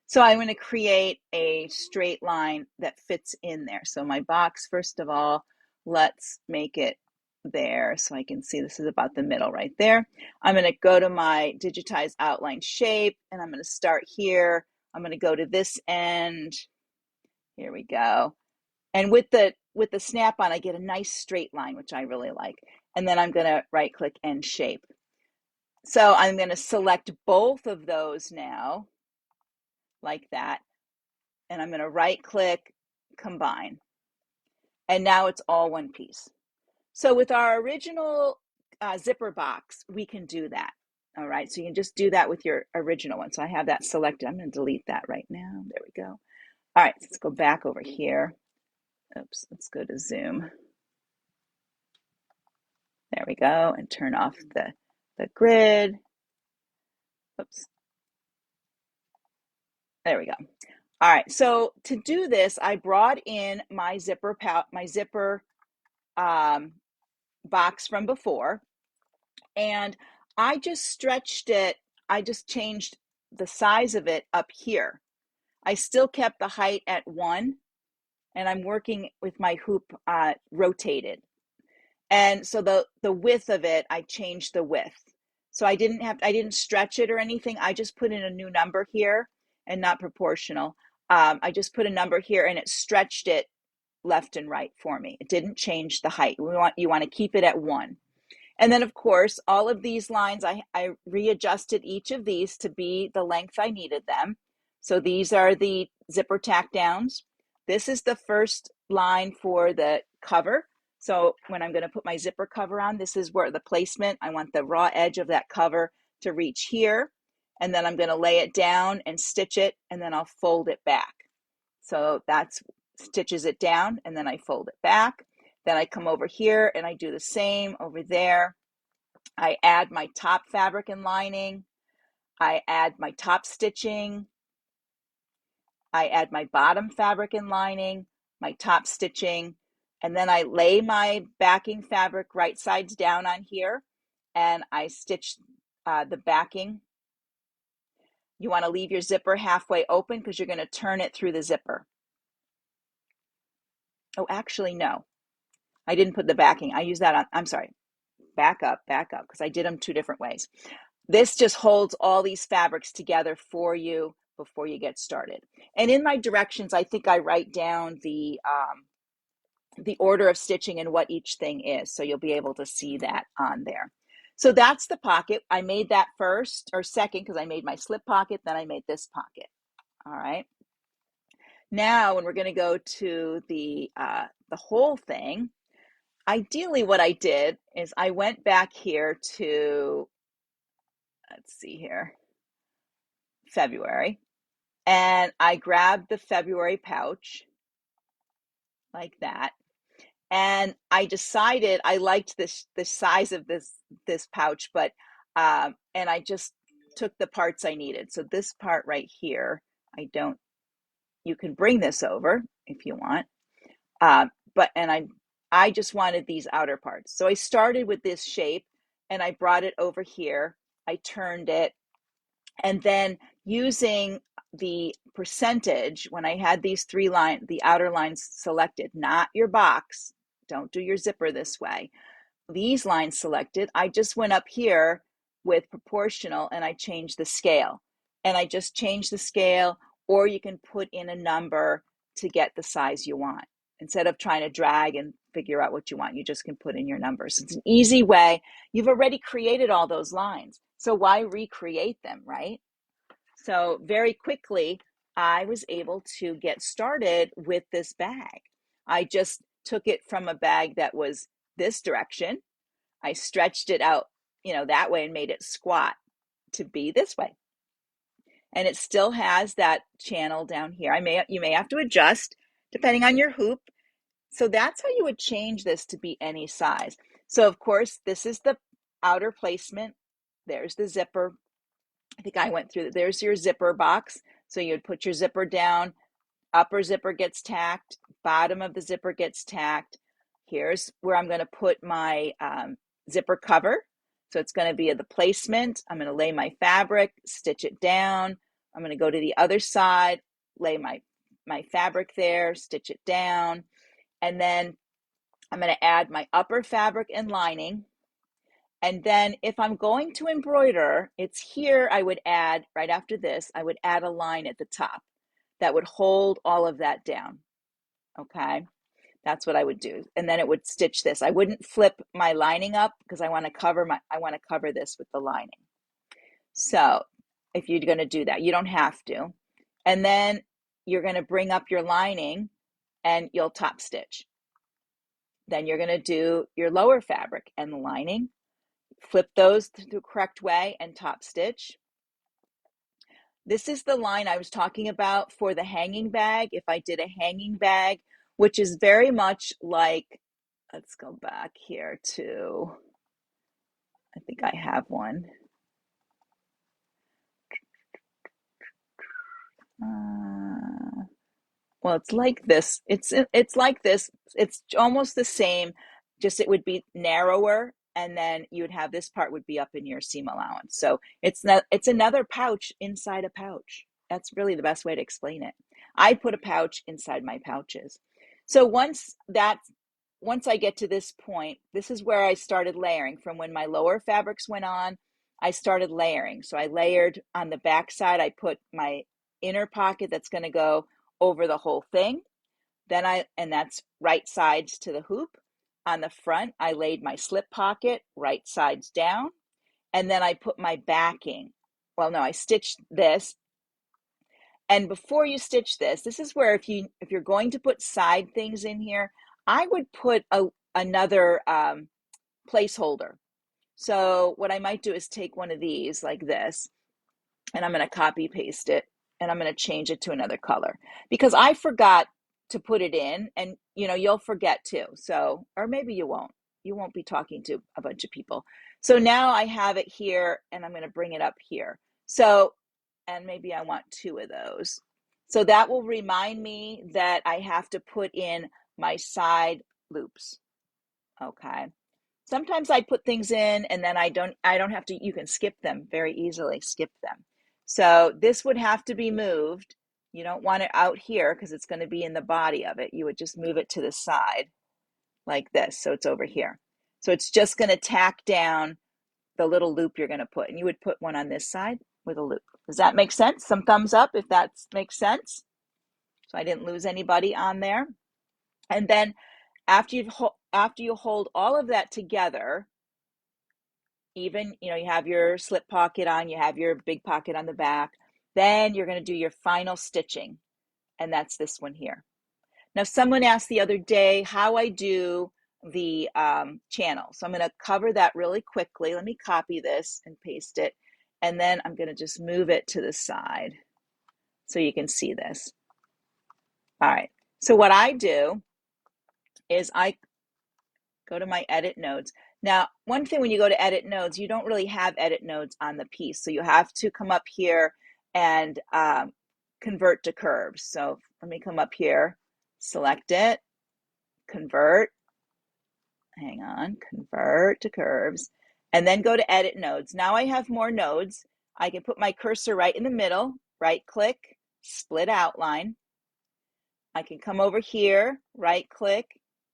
So I'm going to create a straight line that fits in there. So my box, first of all, let's make it there so I can see this is about the middle right there. I'm going to go to my digitize outline shape and I'm going to start here. I'm going to go to this end. Here we go. And with the snap on, I get a nice straight line, which I really like. And then I'm going to right click and shape. So I'm going to select both of those now, like that. And I'm going to right click, combine. And now it's all one piece. So with our original zipper box, we can do that. All right, so you can just do that with your original one. So I have that selected. I'm going to delete that right now. There we go. All right, let's go back over here. Oops, let's go to Zoom. There we go, and turn off the grid. Oops. There we go. All right, so to do this, I brought in my zipper box from before, and I just stretched it. I just changed the size of it up here. I still kept the height at 1, and I'm working with my hoop rotated. And so the width of it, I changed the width. So I didn't stretch it or anything. I just put in a new number here and not proportional. I just put a number here and it stretched it left and right for me. It didn't change the height. You want to keep it at 1. And then, of course, all of these lines, I readjusted each of these to be the length I needed them. So these are the zipper tack downs. This is the first line for the cover. So when I'm going to put my zipper cover on, this is where the placement, I want the raw edge of that cover to reach here. And then I'm going to lay it down and stitch it, and then I'll fold it back. So that's stitches it down, and then I fold it back. Then I come over here and I do the same over there. I add my top fabric and lining. I add my top stitching. I add my bottom fabric and lining, my top stitching, and then I lay my backing fabric right sides down on here, and I stitch the backing. You want to leave your zipper halfway open because you're going to turn it through the zipper. Oh, actually, no. I didn't put the backing. I use that on, I'm sorry, back up, because I did them 2 different ways. This just holds all these fabrics together for you before you get started. And in my directions, I think I write down the order of stitching and what each thing is. So you'll be able to see that on there. So that's the pocket. I made that first or second because I made my slip pocket, then I made this pocket. All right. Now, when we're going to go to the whole thing, ideally what I did is I went back here to, let's see here, February, and I grabbed the February pouch like that. And I decided I liked the size of this pouch, but and I just took the parts I needed. So this part right here, you can bring this over if you want. But I just wanted these outer parts. So I started with this shape and I brought it over here. I turned it, and then using the percentage, when I had these 3 lines, the outer lines selected, not your box, don't do your zipper this way, these lines selected, I just went up here with proportional and I changed the scale. And I just changed the scale, or you can put in a number to get the size you want. Instead of trying to drag and figure out what you want, you just can put in your numbers. It's an easy way. You've already created all those lines, so why recreate them, right? So very quickly, I was able to get started with this bag. I just took it from a bag that was this direction. I stretched it out, that way, and made it squat to be this way. And it still has that channel down here. You may have to adjust depending on your hoop. So that's how you would change this to be any size. So of course, this is the outer placement. There's the zipper. I think I went through, there's your zipper box. So you'd put your zipper down, upper zipper gets tacked, bottom of the zipper gets tacked. Here's where I'm going to put my zipper cover. So it's going to be the placement. I'm going to lay my fabric, stitch it down. I'm going to go to the other side, lay my fabric there, stitch it down. And then I'm going to add my upper fabric and lining. And then if I'm going to embroider, it's here I would add, right after this, I would add a line at the top that would hold all of that down. Okay, that's what I would do. And then it would stitch this. I wouldn't flip my lining up because I want to cover this with the lining. So if you're going to do that, you don't have to. And then you're going to bring up your lining and you'll top stitch. Then you're going to do your lower fabric and the lining, flip those the correct way and top stitch. This is the line I was talking about for the hanging bag. If I did a hanging bag, which is very much like, let's go back here to, I think I have one. Well, it's like this. It's like this. It's almost the same, just it would be narrower, and then you would have this part would be up in your seam allowance. So it's another pouch inside a pouch. That's really the best way to explain it. I put a pouch inside my pouches. So once I get to this point, this is where I started layering. From when my lower fabrics went on, I started layering. So I layered on the back side. I put my inner pocket that's going to go over the whole thing. and that's right sides to the hoop. On the front, I laid my slip pocket right sides down, and then I put my backing. Well, no, I stitched this. And before you stitch this, this is where if you're going to put side things in here, I would put another placeholder. So what I might do is take one of these like this, and I'm going to copy paste it, and I'm going to change it to another color because I forgot to put it in, and you'll forget too. So, or maybe you won't. You won't be talking to a bunch of people. So now I have it here, and I'm going to bring it up here. So, and maybe I want two of those. So that will remind me that I have to put in my side loops. Okay. Sometimes I put things in and then I don't have to, you can skip them very easily, skip them. So this would have to be moved. You don't want it out here because it's going to be in the body of it. You would just move it to the side like this. So it's over here. So it's just going to tack down the little loop you're going to put. And you would put one on this side with a loop. Does that make sense? Some thumbs up if that makes sense. So I didn't lose anybody on there. And then after you hold all of that together, even, you have your slip pocket on, you have your big pocket on the back, then you're going to do your final stitching. And that's this one here. Now, someone asked the other day how I do the channel. So I'm going to cover that really quickly. Let me copy this and paste it. And then I'm going to just move it to the side so you can see this. All right. So what I do is I go to my edit nodes. Now, one thing when you go to edit nodes, you don't really have edit nodes on the piece. So you have to come up here and convert to curves. So let me come up here, select it, convert, hang on, convert to curves, and then go to edit nodes. Now I have more nodes. I can put my cursor right in the middle, right click, split outline. I can come over here, right click,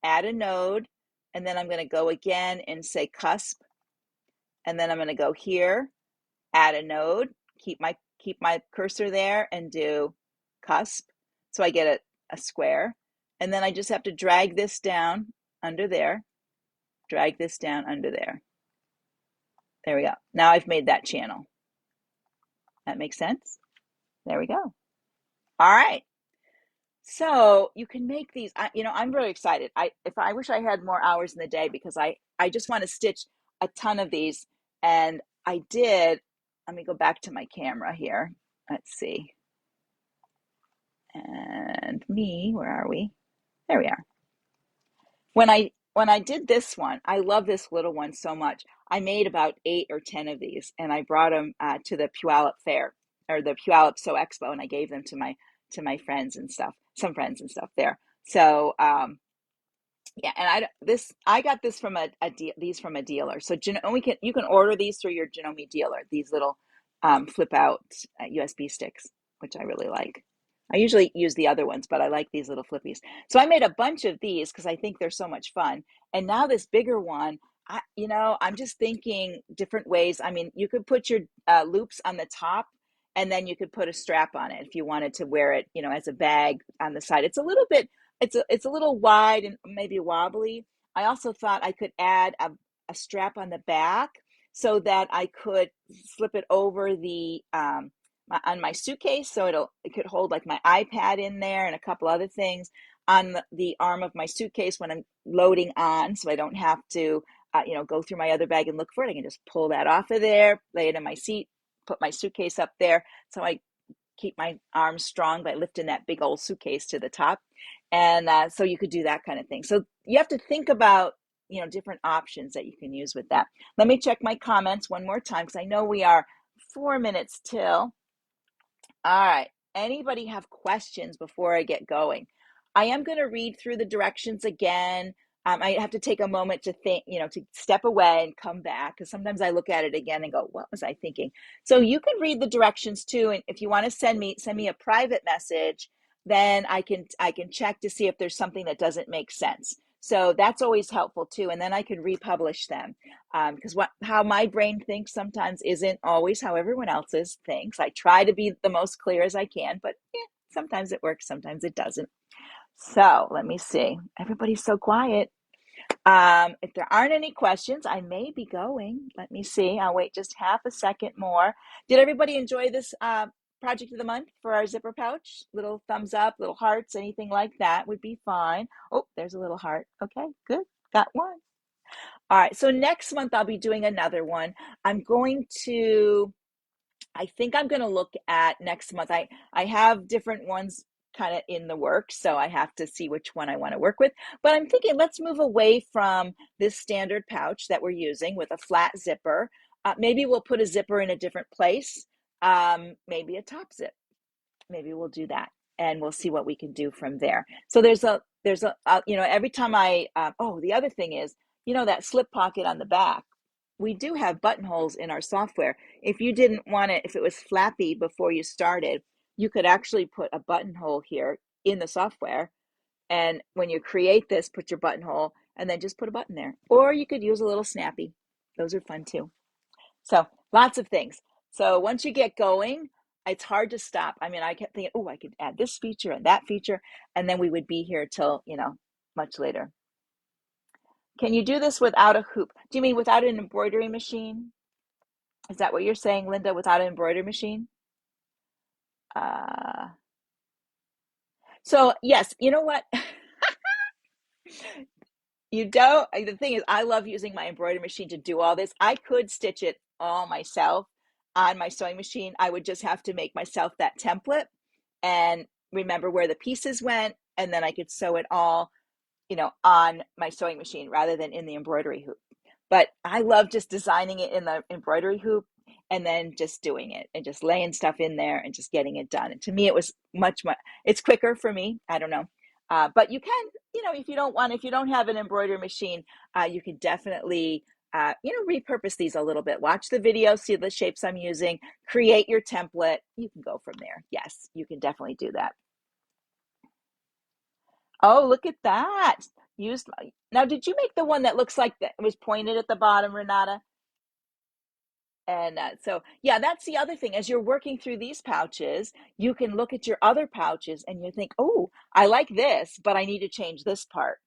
add a node, and then I'm going to go again and say cusp. And then I'm going to go here, add a node, keep my cursor there and do cusp. So I get a square. And then I just have to drag this down under there, drag this down under there. There we go. Now I've made that channel. That makes sense? There we go. All right. So you can make these, I'm really excited. I wish I had more hours in the day because I just want to stitch a ton of these. And I did, let me go back to my camera here. Let's see. And where are we? There we are. When I did this one, I love this little one so much. I made about 8 or 10 of these and I brought them to the Puyallup Fair or the Puyallup Sew Expo, and I gave them to my friends and stuff, some friends and stuff there. So yeah, and I got this from these from a dealer. So you can order these through your Janome dealer. These little flip out USB sticks, which I really like. I usually use the other ones, but I like these little flippies. So I made a bunch of these because I think they're so much fun. And now this bigger one, I'm just thinking different ways. I mean, you could put your loops on the top, and then you could put a strap on it if you wanted to wear it, as a bag on the side. It's a little bit, it's a little wide and maybe wobbly. I also thought I could add a strap on the back so that I could slip it over the on my suitcase, so it could hold like my iPad in there and a couple other things on the arm of my suitcase when I'm loading on, so I don't have to go through my other bag and look for it. I can just pull that off of there, lay it in my seat, put my suitcase up there, so I keep my arms strong by lifting that big old suitcase to the top. And so you could do that kind of thing. So you have to think about different options that you can use with that. Let me check my comments one more time because I know we are 4 minutes till. All right. Anybody have questions before I get going? I am going to read through the directions again. I have to take a moment to think, to step away and come back, because sometimes I look at it again and go, what was I thinking? So you can read the directions too. And if you want to send me a private message, then I can check to see if there's something that doesn't make sense. So that's always helpful too. And then I can republish them, because how my brain thinks sometimes isn't always how everyone else's thinks. I try to be the most clear as I can, but sometimes it works, sometimes it doesn't. So let me see. Everybody's so quiet. If there aren't any questions, I may be going. Let me see. I'll wait just half a second more. Did everybody enjoy this project of the month for our zipper pouch? Little thumbs up, little hearts, anything like that would be fine. Oh, there's a little heart. Okay, good. Got one. All right, so next month I'll be doing another one. I think I'm going to look at next month. I have different ones kind of in the works, so I have to see which one I want to work with. But I'm thinking let's move away from this standard pouch that we're using with a flat zipper. Maybe we'll put a zipper in a different place, maybe a top zip. Maybe we'll do that and we'll see what we can do from there. So every time the other thing is, that slip pocket on the back, we do have buttonholes in our software. If you didn't want it, if it was flappy before you started, you could actually put a buttonhole here in the software. And when you create this, put your buttonhole and then just put a button there. Or you could use a little snappy. Those are fun too. So lots of things. So once you get going, it's hard to stop. I mean, I kept thinking, oh, I could add this feature and that feature, and then we would be here till, much later. Can you do this without a hoop? Do you mean without an embroidery machine? Is that what you're saying, Linda, without an embroidery machine? Uh, so yes, you know what? You don't, the thing is, I love using my embroidery machine to do all this. I could stitch it all myself on my sewing machine. I would just have to make myself that template and remember where the pieces went, and then I could sew it all, on my sewing machine rather than in the embroidery hoop. But I love just designing it in the embroidery hoop and then just doing it and just laying stuff in there and just getting it done. And to me, it was it's quicker for me. I don't know. But you can, if you don't have an embroidery machine, you can definitely, repurpose these a little bit. Watch the video, see the shapes I'm using, create your template. You can go from there. Yes, you can definitely do that. Oh, look at that. Now, did you make the one that looks like that was pointed at the bottom, Renata? And yeah, that's the other thing. As you're working through these pouches, you can look at your other pouches and you think, oh, I like this, but I need to change this part.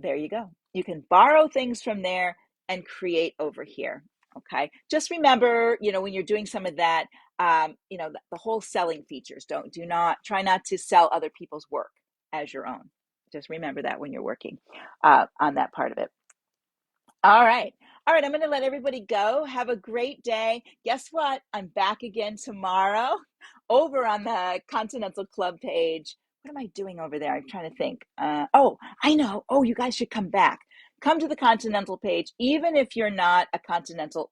There you go. You can borrow things from there and create over here. Okay. Just remember, when you're doing some of that, the whole selling features. Try not to sell other people's work as your own. Just remember that when you're working on that part of it. All right. All right. I'm going to let everybody go. Have a great day. Guess what? I'm back again tomorrow over on the Continental Club page. What am I doing over there? I'm trying to think. I know. Oh, you guys should come back. Come to the Continental page, even if you're not a Continental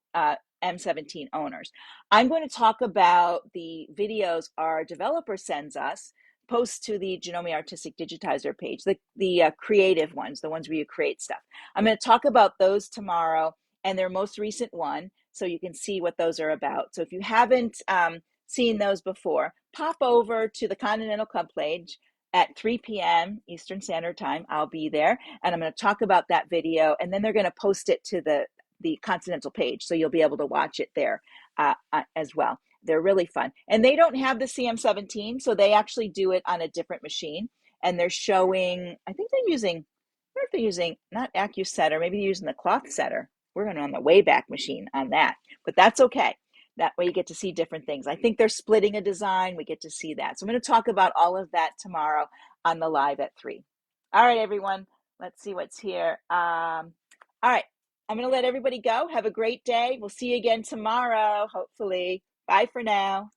M17 owners. I'm going to talk about the videos our developer sends us, post to the Janome Artistic Digitizer page, the creative ones, the ones where you create stuff. I'm going to talk about those tomorrow and their most recent one, so you can see what those are about. So if you haven't seen those before, pop over to the Continental Club page at 3 p.m. Eastern Standard Time. I'll be there, and I'm going to talk about that video, and then they're going to post it to the Continental page, so you'll be able to watch it there as well. They're really fun. And they don't have the CM17, so they actually do it on a different machine. And they're showing, I think they're using, I wonder if they're using not AccuSetter, maybe they're using the cloth setter. We're going on the Wayback Machine on that, but that's okay. That way you get to see different things. I think they're splitting a design. We get to see that. So I'm going to talk about all of that tomorrow on the live at 3. All right, everyone. Let's see what's here. All right. I'm going to let everybody go. Have a great day. We'll see you again tomorrow, hopefully. Bye for now.